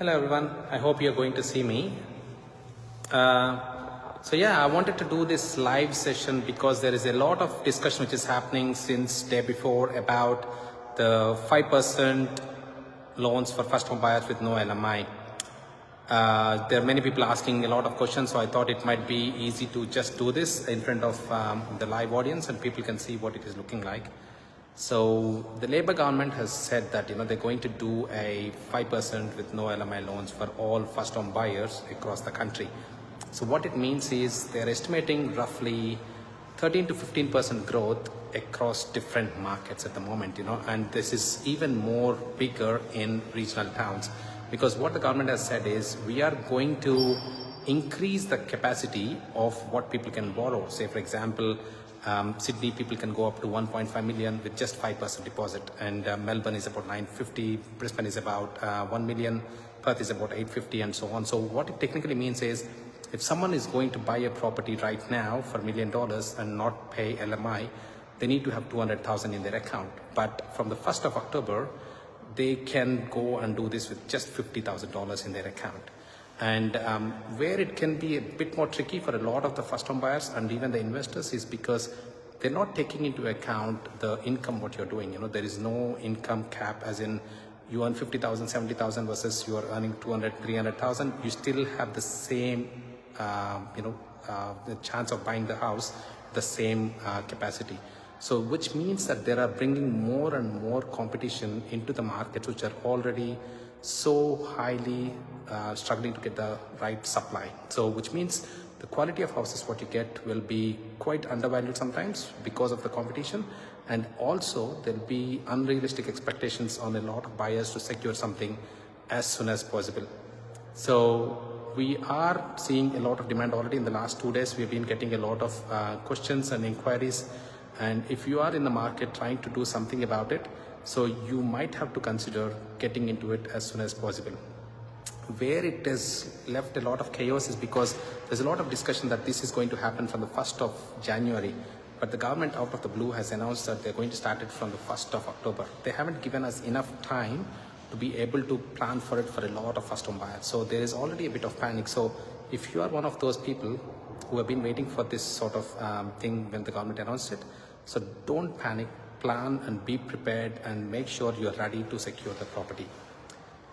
Hello everyone, I hope you're going to see me. I wanted to do this live session because there is a lot of discussion which is happening since day before about the 5% loans for first home buyers with no LMI. There are many people asking a lot of questions, so I thought it might be easy to just do this in front of the live audience and people can see what it is looking like. So the Labour government has said that they're going to do a 5% with no LMI loans for all first home buyers across the country. So what it means is they're estimating roughly 13 to 15% growth across different markets at the moment, and this is even more bigger in regional towns, because what the government has said is we are going to increase the capacity of what people can borrow. Say for example, Sydney people can go up to 1.5 million with just 5% deposit, and Melbourne is about 950, Brisbane is about 1 million, Perth is about 850 and so on. So what it technically means is if someone is going to buy a property right now for $1 million and not pay LMI, they need to have 200,000 in their account. But from the 1st of October, they can go and do this with just $50,000 in their account. And where it can be a bit more tricky for a lot of the first home buyers and even the investors is because they're not taking into account the income what you're doing. There is no income cap, as in you earn 50,000, 70,000 versus you are earning 200, 300,000. You still have the same, the chance of buying the house, the same capacity. So which means that they are bringing more and more competition into the markets which are already so highly struggling to get the right supply. So which means the quality of houses what you get will be quite undervalued sometimes because of the competition, and also there'll be unrealistic expectations on a lot of buyers to secure something as soon as possible. So we are seeing a lot of demand already. In the last 2 days we've been getting a lot of questions and inquiries, and if you are in the market trying to do something about it, so you might have to consider getting into it as soon as possible. Where it has left a lot of chaos is because there's a lot of discussion that this is going to happen from the 1st of January, but the government out of the blue has announced that they're going to start it from the 1st of October. They haven't given us enough time to be able to plan for it for a lot of first home buyers. So there is already a bit of panic. So if you are one of those people who have been waiting for this sort of thing when the government announced it, so don't panic. Plan and be prepared and make sure you're ready to secure the property.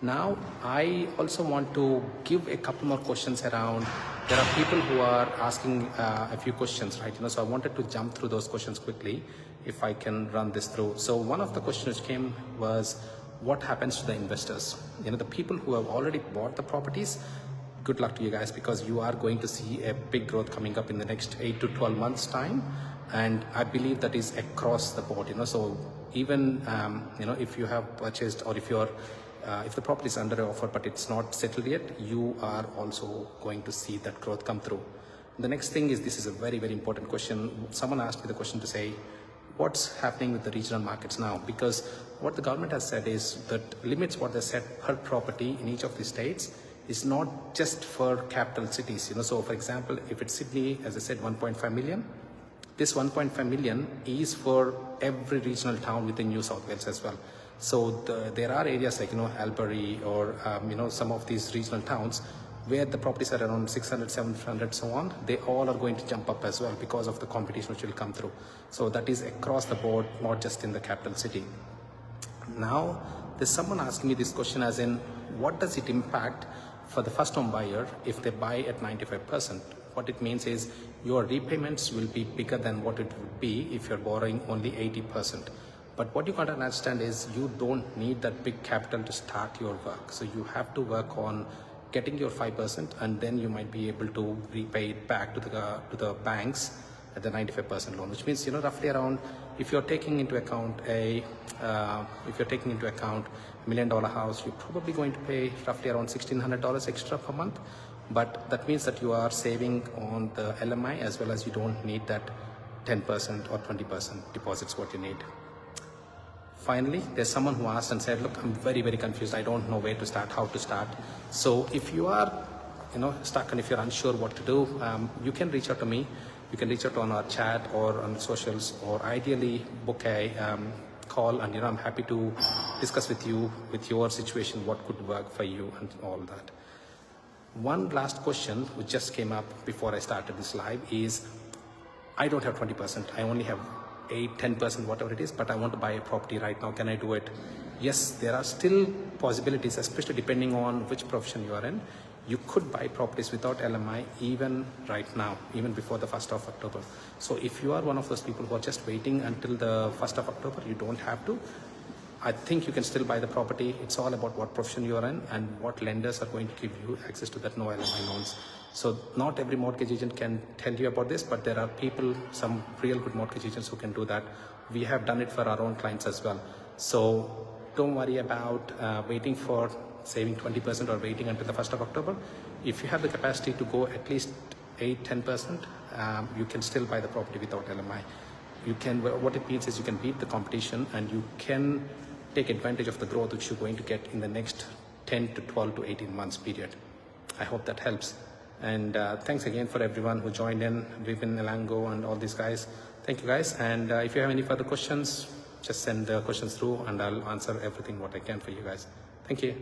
Now, I also want to give a couple more questions around. There are people who are asking a few questions, right? So I wanted to jump through those questions quickly if I can run this through. So one of the questions which came was, what happens to the investors? The people who have already bought the properties, good luck to you guys, because you are going to see a big growth coming up in the next 8 to 12 months time. And I believe that is across the board, so even, if you have purchased, or if the property is under offer but it's not settled yet, you are also going to see that growth come through. The next thing is, this is a very, very important question. Someone asked me the question to say, what's happening with the regional markets now? Because what the government has said is that limits what they said per property in each of the states is not just for capital cities. So for example, if it's Sydney, as I said, 1.5 million, this 1.5 million is for every regional town within New South Wales as well. So there are areas like, Albury or, some of these regional towns where the properties are around 600, 700, so on. They all are going to jump up as well because of the competition which will come through. So that is across the board, not just in the capital city. Now, there's someone asking me this question as in, what does it impact for the first home buyer if they buy at 95%? What it means is your repayments will be bigger than what it would be if you're borrowing only 80%. But what you can't understand is you don't need that big capital to start your work. So you have to work on getting your 5%, and then you might be able to repay it back to the banks at the 95% loan, which means, roughly around, if you're taking into account $1 million house, you're probably going to pay roughly around $1,600 extra per month. But that means that you are saving on the LMI, as well as you don't need that 10% or 20% deposits what you need. Finally, there's someone who asked and said, look, I'm very, very confused. I don't know where to start, how to start. So if you are stuck and if you're unsure what to do, you can reach out to me. You can reach out on our chat or on socials, or ideally book a call, and I'm happy to discuss with you, with your situation, what could work for you and all that. One last question which just came up before I started this live is, I don't have 20%. I only have 8, 10%, whatever it is, but I want to buy a property right now. Can I do it? Yes, there are still possibilities, especially depending on which profession you are in. You could buy properties without LMI even right now, even before the 1st of October. So if you are one of those people who are just waiting until the 1st of October, you don't have to. I think you can still buy the property. It's all about what profession you are in and what lenders are going to give you access to that no LMI loans. So not every mortgage agent can tell you about this, but there are people, some real good mortgage agents who can do that. We have done it for our own clients as well. So don't worry about waiting for saving 20% or waiting until the 1st of October. If you have the capacity to go at least 8, 10%, you can still buy the property without LMI. You can, what it means is you can beat the competition and you can take advantage of the growth which you're going to get in the next 10 to 12 to 18 months period. I hope that helps. And thanks again for everyone who joined in, Vipin, Elango, and all these guys. Thank you guys. And if you have any further questions, just send the questions through and I'll answer everything what I can for you guys. Thank you.